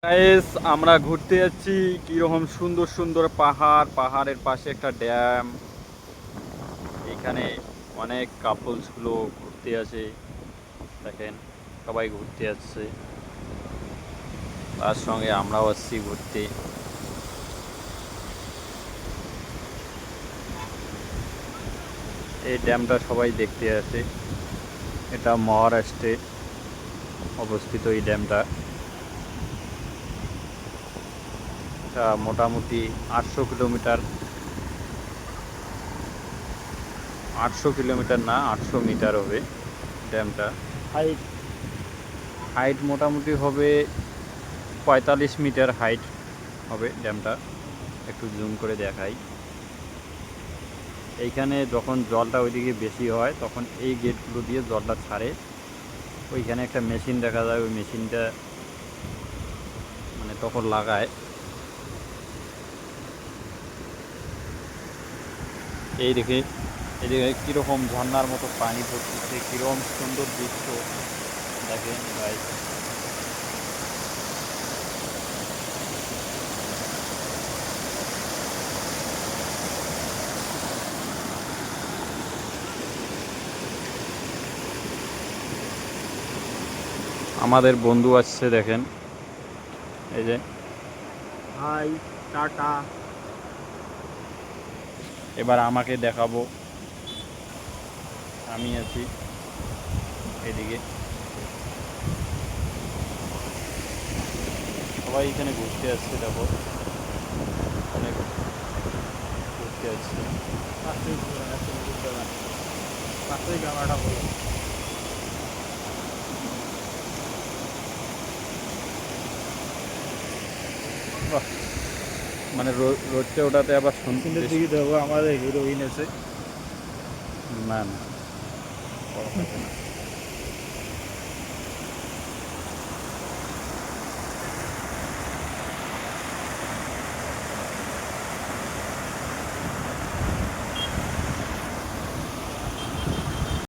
Guys, আমরা ঘুরতে যাচ্ছি। কিরকম সুন্দর সুন্দর পাহাড়, পাহাড়ের পাশে একটা ড্যাম। এখানে অনেক কাপলস গুলো ঘুরতে আসে। দেখেন, সবাই ঘুরতে যাচ্ছে, তার সঙ্গে আমরাও আসছি ঘুরতে। এই ড্যামটা সবাই দেখতে আসে। এটা মহারাষ্ট্রে অবস্থিত এই ড্যামটা। এটা মোটামুটি 800 কিলোমিটার, 800 কিলোমিটার না, 800 মিটার হবে ড্যামটা। হাইট হাইট মোটামুটি হবে 45 মিটার হাইট হবে ড্যামটা। একটু জুম করে দেখাই। এইখানে যখন জলটা ওইদিকে বেশি হয় তখন এই গেটগুলো দিয়ে জলটা ছাড়ে। ওইখানে একটা মেশিন দেখা যায়, ওই মেশিনটা মানে তখন লাগায়। এই দেখে কীরকম ঝর্নার মতো পানি পড়তেছে, কীরকম সুন্দর দৃশ্য দেখেন ভাই। আমাদের বন্ধু আসছে দেখেন, এই যে। Hi tata. এবার আমাকে দেখাবো, আমি আছি এদিকে। সবাই এখানে ঘুরতে আসছে, দেখো অনেক ঘুরতে আসছে। পাশেই ক্যামেরাটা বলো। বাহ, মানে রোদটা ওটাতে আবার সিনের বেশ। দিকে দেবো, আমাদের হিরোইন এসে। না না, বড় থাকে না।